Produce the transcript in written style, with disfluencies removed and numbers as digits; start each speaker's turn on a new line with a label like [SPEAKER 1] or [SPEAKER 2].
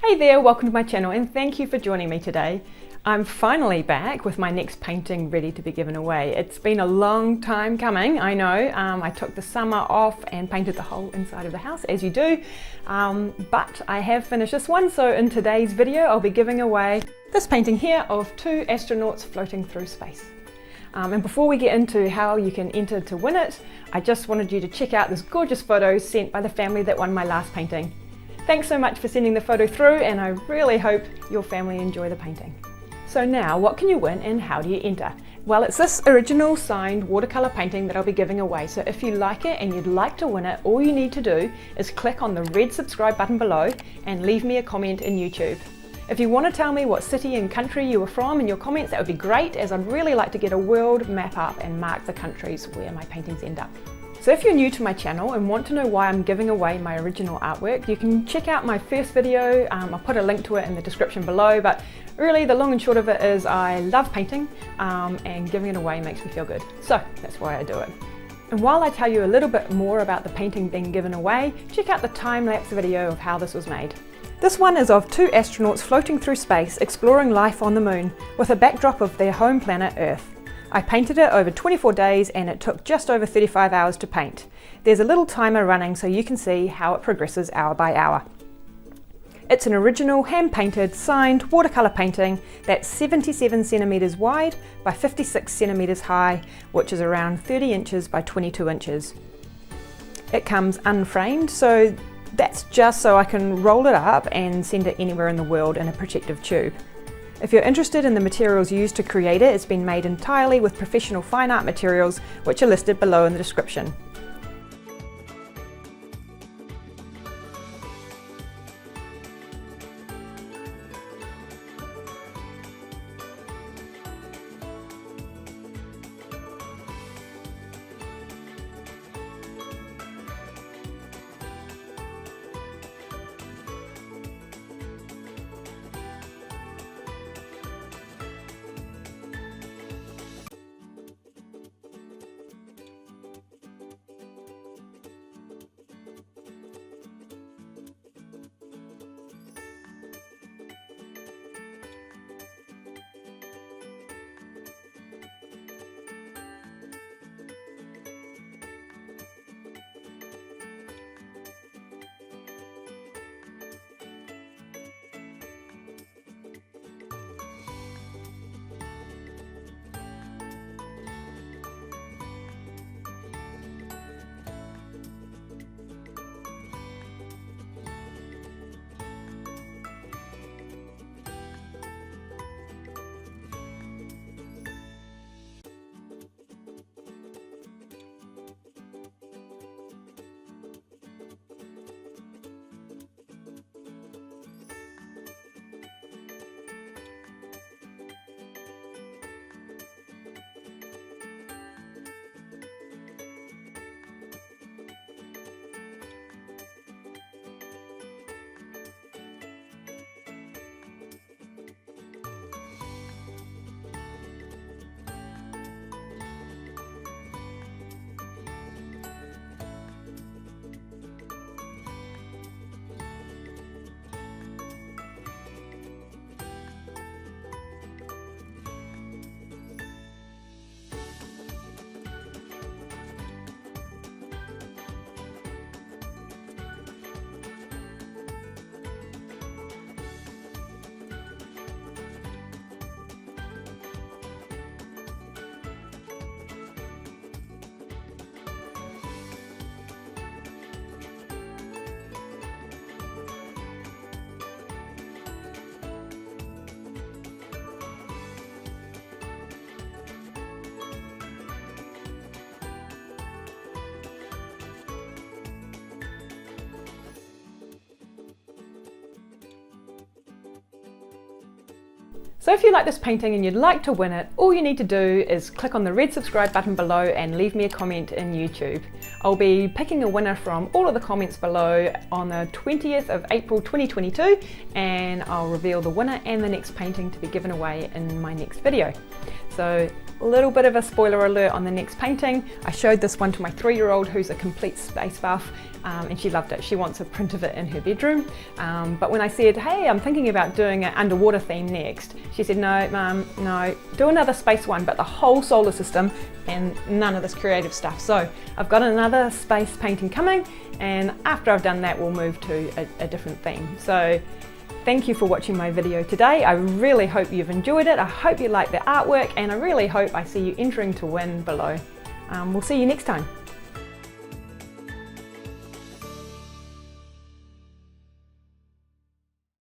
[SPEAKER 1] Hey there, welcome to my channel and thank you for joining me today. I'm finally back with my next painting ready to be given away. It's been a long time coming, I know. I took the summer off and painted the whole inside of the house, as you do. But I have finished this one, so in today's video I'll be giving away this painting here of two astronauts floating through space. And before we get into how you can enter to win it, I just wanted you to check out this gorgeous photo sent by the family that won my last painting. Thanks so much for sending the photo through, and I really hope your family enjoy the painting. So now, what can you win and how do you enter? Well, it's this original signed watercolour painting that I'll be giving away, so if you like it and you'd like to win it, all you need to do is click on the red subscribe button below and leave me a comment in YouTube. If you want to tell me what city and country you were from in your comments, that would be great, as I'd really like to get a world map up and mark the countries where my paintings end up. So if you're new to my channel and want to know why I'm giving away my original artwork, you can check out my first video. I'll put a link to it in the description below, but really the long and short of it is I love painting and giving it away makes me feel good. So that's why I do it. And while I tell you a little bit more about the painting being given away, check out the time-lapse video of how this was made. This one is of two astronauts floating through space exploring life on the moon with a backdrop of their home planet Earth. I painted it over 24 days and it took just over 35 hours to paint. There's a little timer running so you can see how it progresses hour by hour. It's an original hand-painted, signed watercolour painting that's 77 centimetres wide by 56 centimetres high, which is around 30 inches by 22 inches. It comes unframed, so that's just so I can roll it up and send it anywhere in the world in a protective tube. If you're interested in the materials used to create it, it's been made entirely with professional fine art materials, which are listed below in the description. So if you like this painting and you'd like to win it, all you need to do is click on the red subscribe button below and leave me a comment in YouTube. I'll be picking a winner from all of the comments below on the 20th of April 2022, and I'll reveal the winner and the next painting to be given away in my next video. So A little bit of a spoiler alert on the next painting. I showed this one to my 3-year-old who's a complete space buff, and she loved it. She wants a print of it in her bedroom. But when I said, hey, I'm thinking about doing an underwater theme next, she said, no, Mum, no, do another space one, but the whole solar system and none of this creative stuff. So I've got another space painting coming, and after I've done that, we'll move to a different theme. So thank you for watching my video today. I really hope you've enjoyed it. I hope you like the artwork, and I really hope I see you entering to win below. We'll see you next time.